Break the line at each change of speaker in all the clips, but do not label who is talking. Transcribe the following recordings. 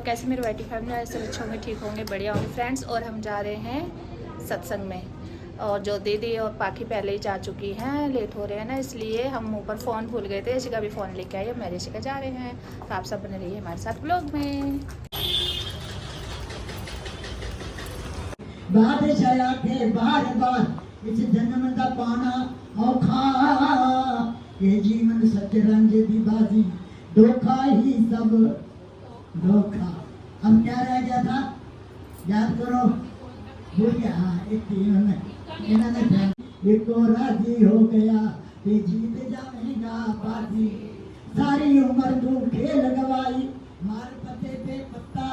कैसे मेरे वाइटी फैमिली ऐसे अच्छे होंगे, ठीक होंगे, बढ़िया होंगे फ्रेंड्स। और हम जा रहे हैं सत्संग में, और जो दीदी और पाखी पहले ही जा चुकी हैं, लेट हो रहे हैं ना, इसलिए हम ऊपर फ़ोन भूल गए थे। ऋषिका भी फ़ोन लेके आई, अब मैं ऋषिका जा रहे हैं। तो आप सब बने रहिए हमारे साथ ब्लॉग में।
बादशाह के बार बार इस जन्म का पाना औखा, ये जीवन सतरंज दी बाजी, धोखा ही सब धोखा। अब क्या रह गया था, याद करो, भूल गया। हाँ, एक इन्होंने एक तो राजी हो गया कि जीत जाएगा बाजी, सारी उम्र तू खेल गवाई, मार पते पे पत्ता,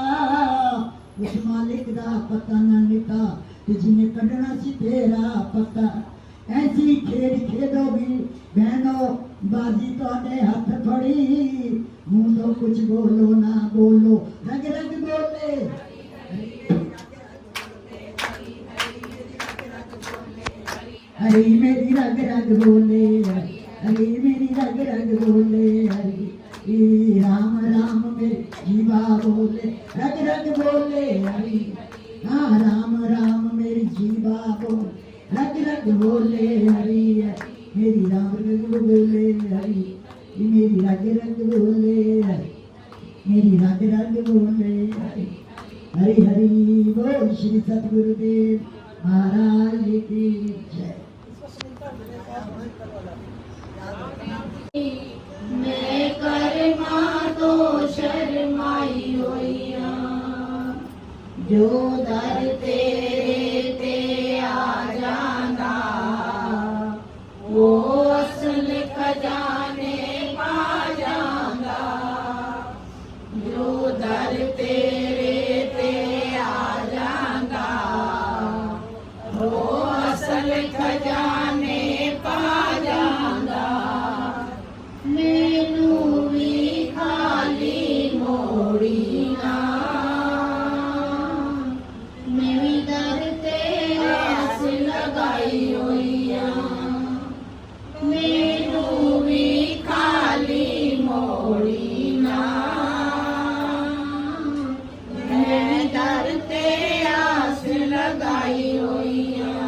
उस मालिक दा पता न निका ते जिन्हें कढ़ना सी तेरा पता। ऐसी खेड खेडोगी बहनों, बाजी तो आने हाथ थोड़ी, मुंह तो कुछ बोलो ना बोलो, रग रग बोले। हरी मेरी रग रग बोले, हरी मेरी रग रग बोले, हरी राम राम मेरे जीवा बोले, रग रग बोले हरी। हाँ, राम राम मेरी जीवा बोले, रग रग बोले हरी। मेरी राम रग बोले हरी, मेरी रग रग बोले हरी, मेरी रग रग बोले हरी। हरी हरी बोल श्री सतगुरुदेव महाराज की जय।
मैं कर्मा तो शर्माई होइया, जो दर तेरे ते आ जाना, वो असल खजाने पा जाना। जो दर तेरे ते आ जाना, वो असल खजाने पा जाना। मैनू भी खाली मोड़ी ना, मैं भी दर तेरे आस लगाई होइया। मैनू भी खाली मोड़ी ना, मैं दर तेरे आस लगाई होइया।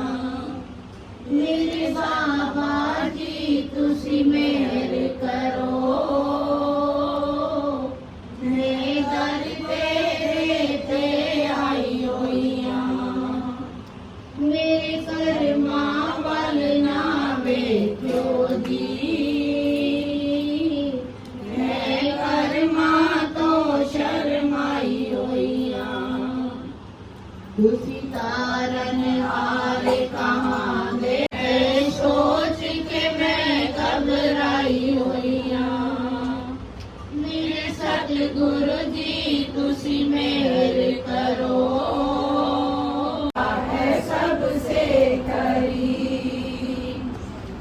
मेरे बाबा जी तुसी मेहर करो, मैं दर तेरे ते आई होइया। मेरे कर्मा वल ना वेख्यो जी, मैं कर्मा तो शर्माई होइया। तुसी तारन हारे कहाँ दे, सोच के मैं घबराई होइया। मेरे सतगुरु जी तुसी मेहर करो, है सबसे करी।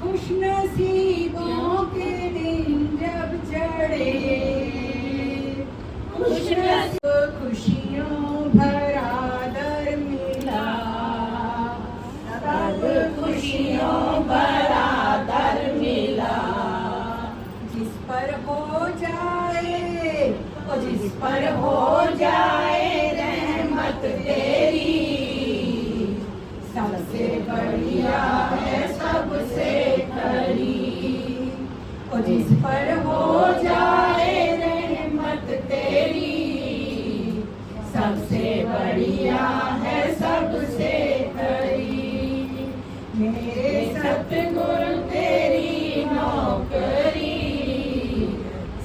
खुशनसीबों के दिन जब चढ़े, खुशियों भरा दर मिला, तब खुशियों भरा दर मिला। जिस पर हो जाए, जिस पर हो जाए रहमत तेरी, सबसे बढ़िया है सबसे खरी। जिस पर हो जाए रहमत तेरी, सबसे बढ़िया है सबसे खरी। मेरे सतगुरु तेरी नौकरी,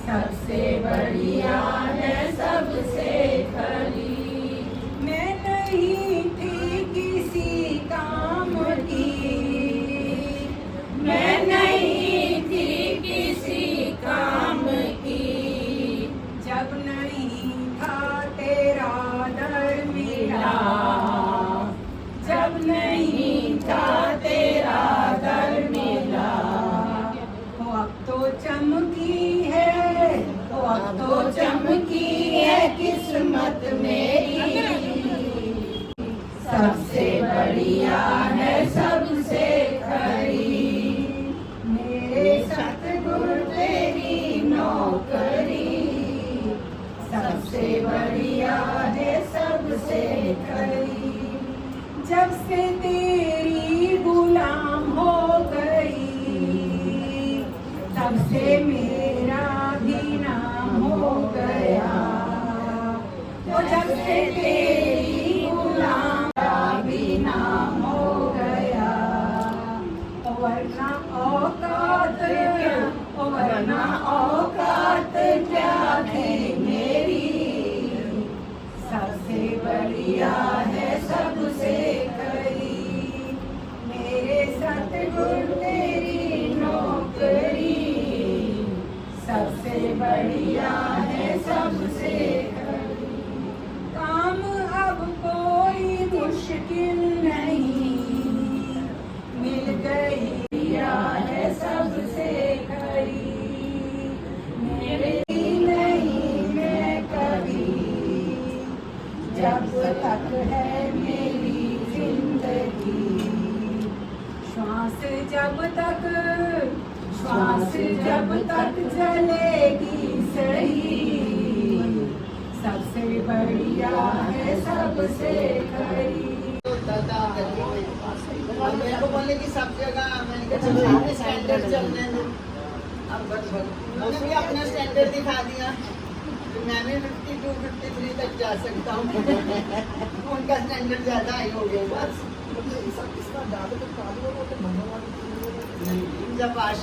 सबसे बढ़िया है सबसे खरी। मैं नहीं थी किसी काम की, मैं नहीं थी किसी काम की, जब नहीं था तेरा दर मिला, जब नहीं था तेरा दर मिला। अब तो चमकी है, अब तो चमकी है किस्मत मेरी, सबसे बढ़िया है सबसे खरी। मेरे सतगुरु तेरी नौकरी, सबसे बढ़िया से मेरा भी नाम हो गया, वो जब से तेरी गुलाम का भी नाम हो गया। वरना औकात क्या थी मेरी, सबसे बढ़िया है सबसे खरी, मेरे सतगुरु तेरी नौकरी, सबसे बढ़िया है सबसे खरी। काम अब कोई मुश्किल नहीं, मिल गई है सबसे खरी, मेरे नहीं मैं कभी, जब तक है मेरी जिंदगी, श्वास जब तक चलेगी सही, सबसे बढ़िया है सबसे खरी।
मेरे को बोले कि सब जगह मैंने कहा चलो अपने स्टैंडर्ड चलने दो। अब मैंने भी अपना स्टैंडर्ड दिखा दिया, मैं भी 52, 53 तक जा सकता हूँ। उनका स्टैंडर्ड ज्यादा हाई हो गया बस। जब आश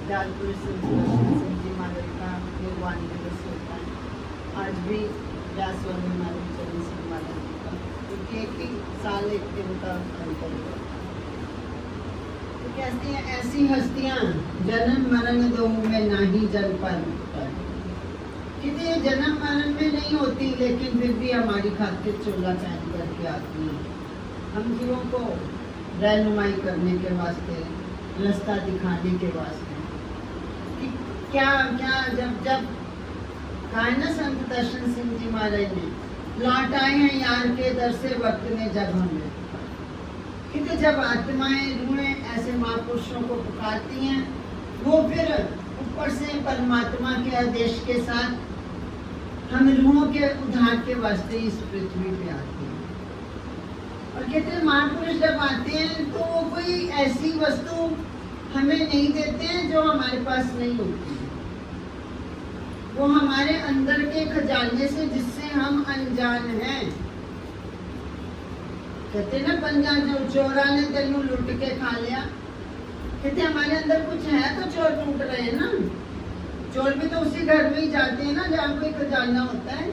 जालपुर से माधव का भगवान दिवस होता है। आज भी व्यासवंद माधव चरण सिंह माधव जी का, क्योंकि एक ही साल एक दिन का अंतर है। तो कहती हैं ऐसी हस्तियां जन्म मरण दो में नाही जल पर, क्योंकि ये जन्म मरण में नहीं होती, लेकिन फिर भी हमारी खातिर चोला पहन करके आती है, हम जीवों को रहनुमाई करने के वास्ते, रास्ता दिखाने के वास्ते। क्या क्या जब कहा ना संत दर्शन सिंह जी महाराज ने, लौट आए हैं यार के दर से वक्त में जब हमें, क्योंकि जब आत्माएं रूहें ऐसे महापुरुषों को पुकारती हैं, वो फिर ऊपर से परमात्मा के आदेश के साथ हम रूहों के उद्धार के वास्ते इस पृथ्वी पे आते हैं। और कहते हैं महापुरुष जब आते हैं तो वो कोई ऐसी वस्तु हमें नहीं देते हैं जो हमारे पास नहीं होती, वो हमारे अंदर के खजाने से जिससे हम अनजान हैं। कहते ना पंजा जो चोरा ने तेनू लुट के खा लिया, कहते हमारे अंदर कुछ है तो चोर लूट रहे हैं ना। चोर भी तो उसी घर में ही जाते हैं ना जहाँ कोई खजाना होता है।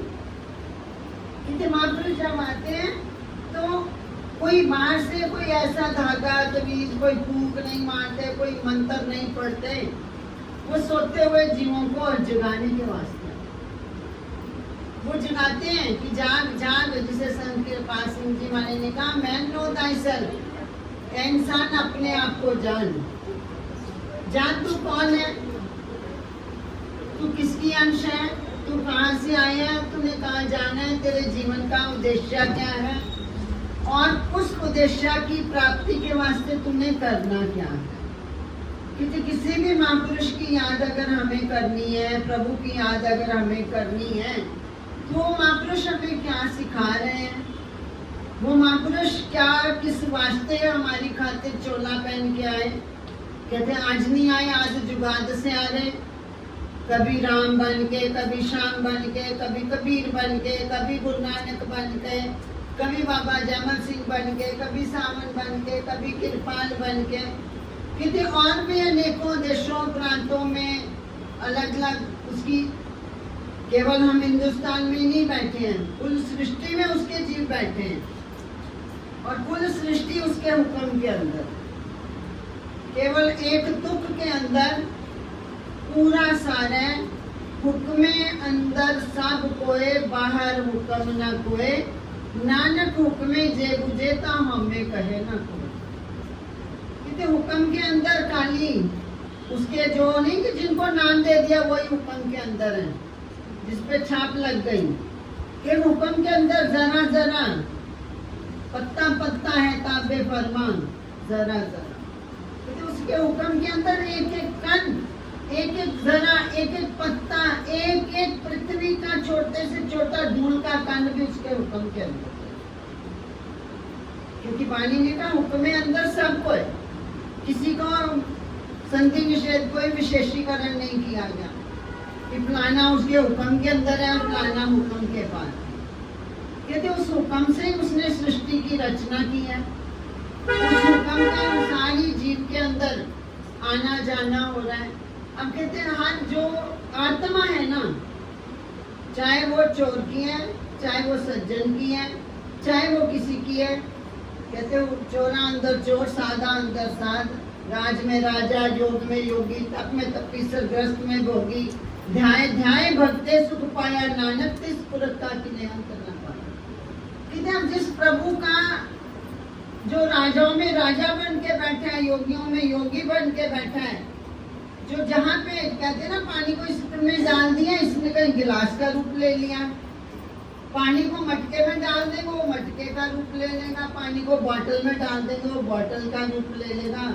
कहते महापुरुष जब आते हैं तो कोई बाहर से कोई ऐसा धागा तवीज, कोई फूंक नहीं मारते, कोई मंत्र नहीं पढ़ते, वो सोते हुए जीवों को जगाने के वास्ते वो जगाते हैं कि जाग जाग, जिसे संत कृपाल सिंह जी महाराज ने कहा मैन नो थायसेल्फ, इंसान अपने आप को जान, जान तू कौन है, तू किसकी अंश है, तू कहाँ से आया है, तूने कहाँ जाना है, तेरे जीवन का उद्देश्य क्या है, और उस उद्देश्य की प्राप्ति के वास्ते तुमने करना क्या है। क्योंकि किसी भी महापुरुष की याद अगर हमें करनी है, प्रभु की याद अगर हमें करनी है, तो वो महापुरुष हमें क्या सिखा रहे हैं, वो महापुरुष क्या किस वास्ते हमारी खातिर चोला पहन के आए। कहते आज नहीं आए, आज जुगाद से आ रहे, कभी राम बन के, कभी श्याम बन के, कभी कबीर बन के, कभी गुरु नानक बन के, कभी बाबा जयमल सिंह बन के, कभी सावन बन के, कभी कृपाल बन के, कितने और भी अनेकों देशों प्रांतों में अलग अलग उसकी, केवल हम हिंदुस्तान में नहीं बैठे हैं, कुल सृष्टि में उसके जीव बैठे हैं, और कुल सृष्टि उसके हुक्म के अंदर, केवल एक तुक के अंदर पूरा सारे हुक्मे अंदर सब कोए, बाहर हुक्म न कोए, नानक हुक्मे जे बुझे ता हमें कहे न कोई। हुक्म के अंदर काली उसके जो नहीं कि जिनको नाम दे दिया वही हुक्म के अंदर है, जिसपे छाप लग गई कि हुक्म के अंदर जरा जरा, पत्ता पत्ता है ताबे फरमान, जरा जरा। तो उसके हुक्म के अंदर एक एक कण एक एक जरा, एक एक पत्ता, एक एक पृथ्वी का छोटे से छोटा धूल का कण भी उसके हुक्म के अंदर, क्योंकि पानी ने कहा हुक्म में अंदर सबको है, किसी को संधि निषेध कोई विशेषीकरण नहीं किया गया कि फलाना उसके हुक्म के अंदर है, फलाना हुक्म के बाद। कहते उस हुक्म से उसने सृष्टि की रचना की है, उस हुक्म के अनुसार ही जीव के अंदर आना जाना हो रहा है। अब कहते हैं हर जो आत्मा है ना, चाहे वो चोर की है, चाहे वो सज्जन की है, चाहे वो किसी की है, कहते चोरा अंदर चोर, साधा अंदर साध, राज में राजा, योग में योगी, तप में तपी, सरग्रस्त में भोगी, ध्याय ध्याय भक्ते सुख पाया, नानक तिस पुरता की अंत न पाया। कहते हम जिस प्रभु का जो राजाओं में राजा बन के बैठा है, योगियों में योगी बन के बैठा है, जो जहाँ पे कहते हैं ना पानी को इसमें डाल दिया, इसने कहीं गिलास का रूप ले लिया, पानी को मटके में डाल देंगे वो मटके का रूप ले लेगा, पानी को बॉटल में डाल देंगे वो बॉटल का रूप ले लेगा,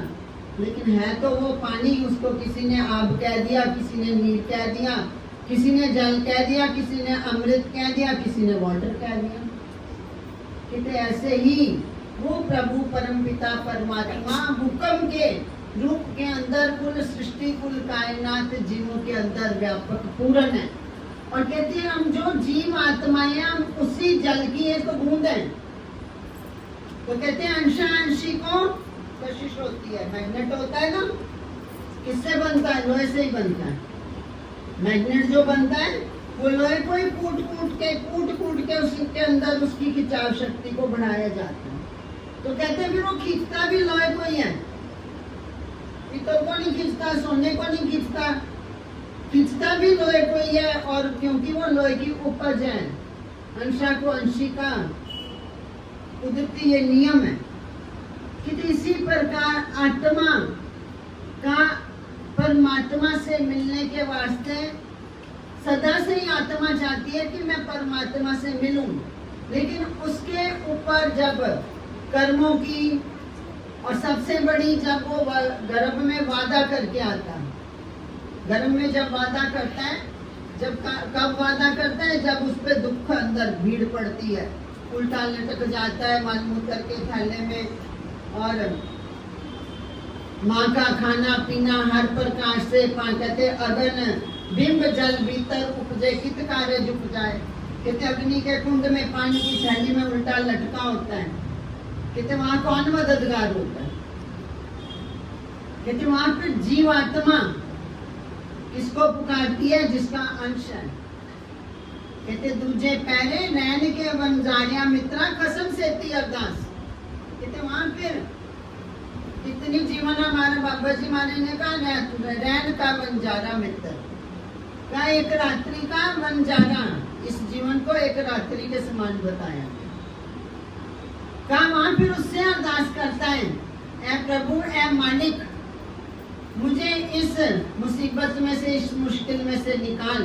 लेकिन है तो वो पानी। उसको किसी ने आब कह दिया, किसी ने नीर कह दिया, किसी ने जल कह दिया, किसी ने अमृत कह दिया, किसी ने वाटर कह दिया। कहते ऐसे ही वो प्रभु परमपिता परमात्मा हुक्म के रूप के अंदर कुल सृष्टि, कुल कायनात जीवों के अंदर व्यापक पूर्ण है। और कहते हैं हम जो जीव आत्माएं हम उसी जल की एक बूंद है। तो कहते हैं अंशा अंशी को कशिश होती है, मैग्नेट होता है ना, किससे बनता है? लोहे से ही बनता है। मैग्नेट जो बनता है वो लोहे को ही कूट कूट के उसके अंदर उसकी खिंचाव शक्ति को बढ़ाया जाता है। तो कहते हैं फिर वो खींचता भी लोहे को ही है, पीतल को नहीं खींचता, सोने को नहीं खींचता, खींचता भी लोहे को ही है। और क्योंकि वो लोहे की उपज है, अंशा को अंशी का कुदरती ये नियम है कि इसी प्रकार आत्मा का परमात्मा से मिलने के वास्ते सदा से ही आत्मा चाहती है कि मैं परमात्मा से मिलूं, लेकिन उसके ऊपर जब कर्मों की और सबसे बड़ी जब वो गर्भ में वादा करके आता है, गर्भ में जब वादा करता है, जब कब वादा करता है? जब उस पर दुख अंदर भीड़ पड़ती है, उल्टा लटक जाता है मल मूत्र के थैले में, और माँ का खाना पीना हर प्रकार से कहते अगन बिंब जल भीतर उपजे कित कार्य झुक जाए। कहते अग्नि के कुंड में पानी की थैली में उल्टा लटका होता है, कहते वहां कौन मददगार होता है? कहते वहां पर जीव आत्मा किसको पुकारती है? जिसका अंश है। कहते दूजे पैरे नैन के वंजारिया मित्रा कसम सेती अरदास। कहते वहां फिर इतनी जीवन हमारे बाबा जी महाराज ने कहा रैन का वंजारा मित्र का, एक रात्रि का वंजारा, इस जीवन को एक रात्रि के समान बताया। कहा वहां फिर उससे अरदास करता है, ऐ प्रभु ऐ मालिक मुझे इस मुसीबत में से, इस मुश्किल में से निकाल।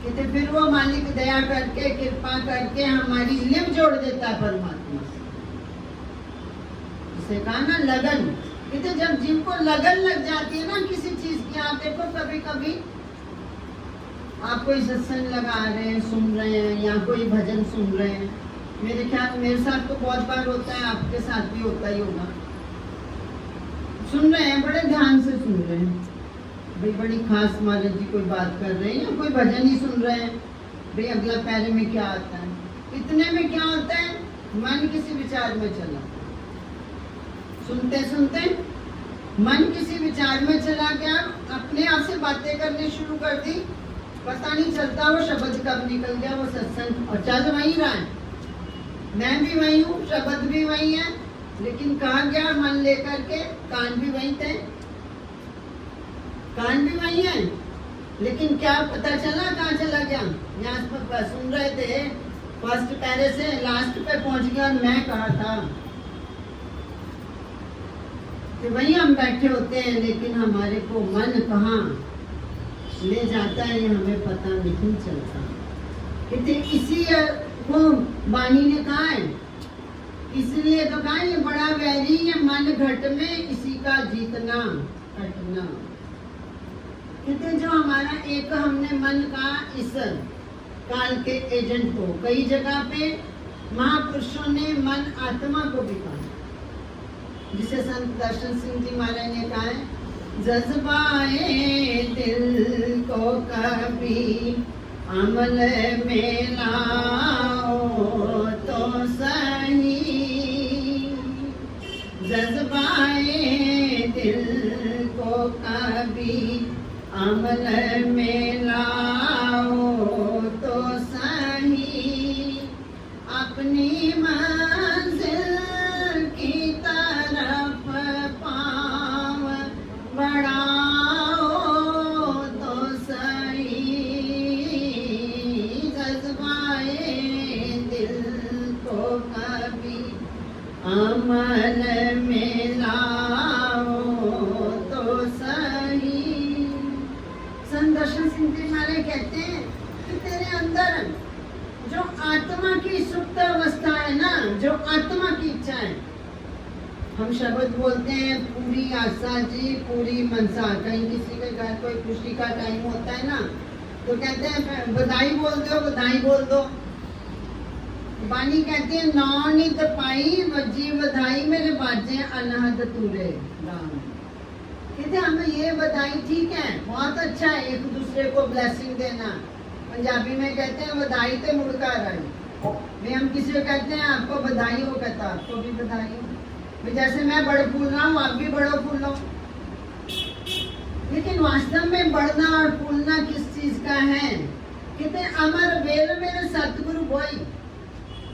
कहते फिर वो मालिक दया करके कृपा करके हमारी लिव जोड़ देता है परमात्मा से। इसे कहा ना लगन। कहते जब जीव को लगन लग जाती है ना किसी चीज की, आप देखो कभी कभी आप कोई सत्संग लगा रहे हैं, सुन रहे हैं, या कोई भजन सुन रहे हैं, मेरे ख्याल मेरे साथ तो बहुत बार होता है, आपके साथ भी होता ही होगा। सुन रहे हैं, बड़े ध्यान से सुन रहे हैं, भाई बड़ी खास महाराज जी कोई बात कर रहे हैं, या कोई भजन ही सुन रहे हैं, भाई अगला पैरे में क्या आता है। इतने में क्या होता है, मन किसी विचार में चला, सुनते सुनते मन किसी विचार में चला गया, अपने आप से बातें करनी शुरू कर दी, पता नहीं चलता वो शब्द कब निकल गया, वो सत्संग और चल वही रहा है। मैं भी वही हूँ, शब्द भी वही है, लेकिन कहा गया मन लेकर के, कान भी वही थे, कान भी वही है, लेकिन क्या पता चला कहाँ चला गया। यहाँ पर सुन रहे थे, फर्स्ट पैरे से लास्ट पे पहुंच गया, और मैं कहा था कि वही हम बैठे होते हैं, लेकिन हमारे को मन कहाँ ले जाता है ये हमें पता नहीं चलता। कहते इसी को वाणी ने कहा है, इसलिए तो कहा ये बड़ा वैरी है मन घट में, इसी का जीतना हटना।
कहते जो हमारा एक हमने मन का ईश्वर काल के एजेंट को कई जगह पे महापुरुषों ने मन आत्मा को भी कहा, जिसे संत दर्शन सिंह जी महाराज ने कहा है, जज्बाए दिल को कभी अमल में लाओ तो सही, जज्बाए दिल को कभी अमल में लाओ तो सही, अपनी मंजिल की तरफ पाँव बढ़ाओ तो सही, जज्बाए दिल को कभी अमल में लाओ तो सही। संत दर्शन सिंह जी महाराज कहते हैं कि तेरे अंदर जो आत्मा की सुप्त अवस्था है ना, जो आत्मा की इच्छा है, हम शब्द बोलते हैं पूरी आशा जी पूरी मनसा, कहीं किसी के घर कोई खुशी का टाइम होता है ना तो कहते हैं बधाई बोल दो, बधाई बोल दो। बानी कहते हैं नौ नित पाई वजी बधाई मेरे बाजे अनहद तूरे राम। कहते हमें ये बधाई ठीक है, बहुत अच्छा है एक दूसरे को ब्लेसिंग देना। पंजाबी में कहते हैं बधाई ते मुड़कर आई। वे हम किसी को कहते हैं आपको बधाई हो, कहता आपको भी बधाई हो। जैसे मैं बड़ फूल रहा हूँ, आप भी बड़ो फूलो। लेकिन वास्तव में बढ़ना और फूलना किस चीज का है? कहते अमर बेल मेरे सतगुरु बोई।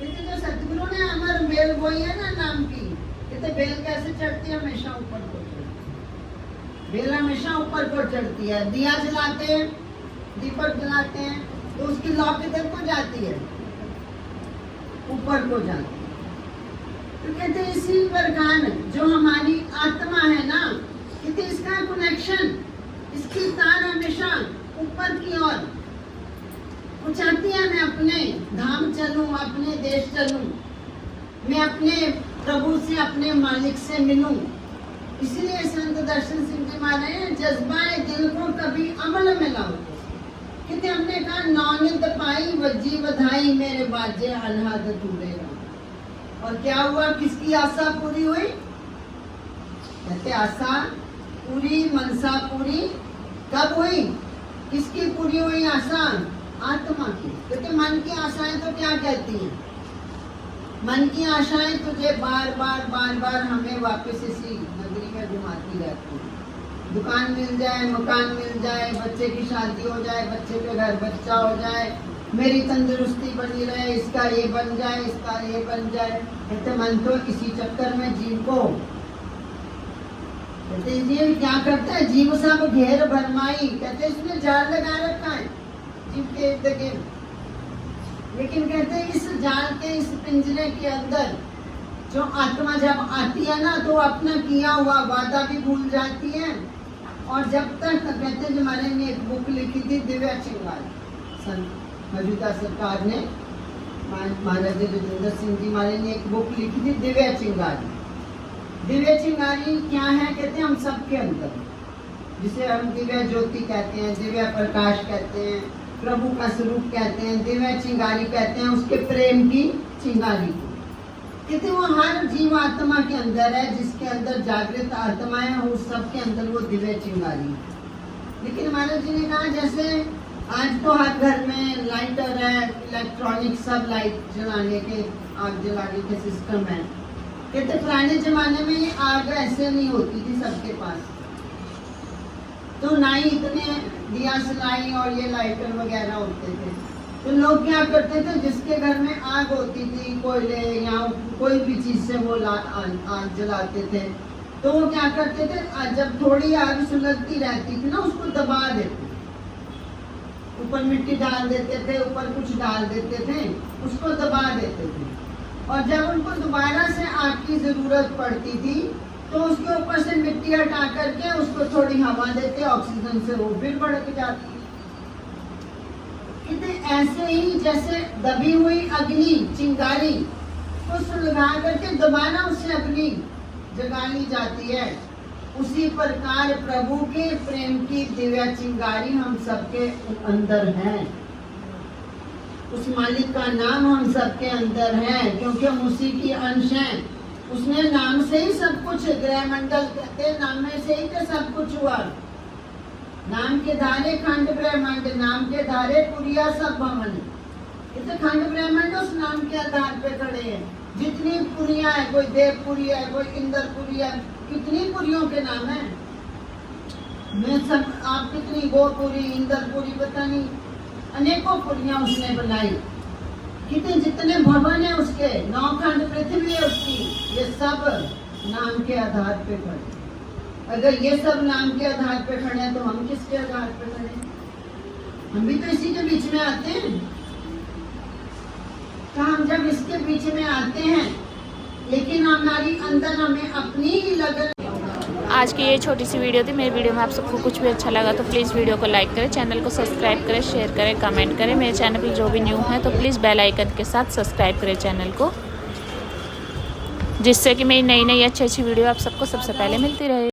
कहते जो सतगुरु ने अमर बेल बोई है ना नाम की, कहते बेल कैसे चढ़ती है? हमेशा ऊपर को चढ़ती। बेल हमेशा ऊपर को चढ़ती है। दिया जलाते हैं, दीपक जलाते हैं तो उसकी लौ किधर को जाती है? ऊपर को जाती है। तो कहते इसी प्रकार जो हमारी आत्मा है ना, कहते इसका कनेक्शन, इसकी तार हमेशा ऊपर की ओर। वो चाहती है मैं अपने धाम चलूं, अपने देश चलूं, मैं अपने प्रभु से, अपने मालिक से मिलूं। इसलिए संत दर्शन सिंह जी महाराज जज्बाए दिल को कभी अमल में लाओ। कहते हमने कहा नौनित पाई वजी बधाई मेरे बाजे अनहद तूरेगा। और क्या हुआ? किसकी आशा पूरी हुई? कहते आशा पूरी, मनसा पूरी कब हुई? किसकी पूरी हुई आशा? आत्मा की। कहते मन की आशाएं तो क्या कहती हैं? मन की आशाएं तुझे बार बार बार बार हमें वापस इसी नगरी में घुमाती रहती है। दुकान मिल जाए, मकान मिल जाए, बच्चे की शादी हो जाए, बच्चे के घर बच्चा हो जाए, मेरी तंदुरुस्ती बनी रहे, इसका ये बन जाए, इसका ये बन जाए। कहते मन तो इसी चक्कर में जीव को, कहते जीव क्या करता है? जीव सब घेर भरमाई। कहते इसने जाल लगा रखा है जीव के इर्द गिर्द। लेकिन कहते इस जाल के, इस पिंजरे के अंदर जो आत्मा जब आती है ना तो अपना किया हुआ वादा भी भूल जाती है। और जब तक कहते जो महाराज ने एक बुक लिखी थी दिव्या चिंगारी, संत मौजूदा सरकार ने, महाराज राजेंद्र सिंह जी महाराज ने एक बुक लिखी थी दिव्या चिंगारी। दिव्य चिंगारी क्या है? कहते हैं हम सबके अंदर, जिसे हम दिव्य ज्योति कहते हैं, दिव्य प्रकाश कहते हैं, प्रभु का स्वरूप कहते हैं, दिव्य चिंगारी कहते हैं, उसके प्रेम की चिंगारी को। कहते वो हर जीव आत्मा के अंदर है, जिसके अंदर जागृत आत्मा है, उस सबके अंदर वो दिव्य चिंगारी है। लेकिन महाराज जी ने कहा जैसे आज तो हर घर में लाइटर है, इलेक्ट्रॉनिक सब लाइट जलाने के, आग जलाने के सिस्टम है। कहते पुराने जमाने में ये आग ऐसे नहीं होती थी सबके पास, तो ना ही इतने दिया सलाई और ये लाइटर वगैरह होते थे। तो लोग क्या करते थे, जिसके घर में आग होती थी, कोयले या कोई भी चीज से वो आग जलाते थे, तो वो क्या करते थे, जब थोड़ी आग सुलगती रहती थी ना, उसको दबा देते, ऊपर मिट्टी डाल देते थे, ऊपर कुछ डाल देते थे, उसको दबा देते थे। और जब उनको दोबारा से आग की जरूरत पड़ती थी तो उसके ऊपर से मिट्टी हटा करके उसको थोड़ी हवा देते, ऑक्सीजन से वो फिर भड़क जाती। कितने ऐसे ही जैसे दबी हुई अग्नि चिंगारी को सुलगा करके दोबारा उससे अग्नि जगा ली जाती है, उसी प्रकार प्रभु के प्रेम की दिव्य चिंगारी हम सबके अंदर है। उस मालिक का नाम हम सबके अंदर है, क्योंकि हम उसी की अंश हैं। उसने नाम से ही सब कुछ, ग्रह मंडल कहते हैं, नाम में से ही तो सब कुछ हुआ। नाम के धारे खंड ब्रह्मांड, नाम के धारे पुरिया सब भवन। ये तो खंड ब्रह्मांड उस नाम के आधार पे खड़े हैं। जितनी पुरिया है, कोई देवपुरी है, कोई इंद्रपुरी है, कितनी पुरियों के नाम है। मैं सब आप कितनी गोपुरी, इंद्रपुरी, पता नहीं अनेकों पुरियां उसने बनाई। कितने जितने भवन है उसके, 9 खंड पृथ्वी है उसकी, ये सब नाम के आधार पे खड़े। अगर ये सब नाम के आधार पे खड़े हैं तो हम किसके आधार पे खड़े? हम भी तो इसी के बीच में आते हैं। तो हम जब इसके बीच में आते हैं, लेकिन हमारी अंदर हमें अपनी ही लगन।
आज की ये छोटी सी वीडियो थी। मेरी वीडियो में आप सबको कुछ भी अच्छा लगा तो प्लीज़ वीडियो को लाइक करें, चैनल को सब्सक्राइब करें, शेयर करें, कमेंट करें। मेरे चैनल पर जो भी न्यू है तो प्लीज़ बेल आइकन के साथ सब्सक्राइब करें चैनल को, जिससे कि मेरी नई अच्छी वीडियो आप सबको सबसे पहले मिलती रहे।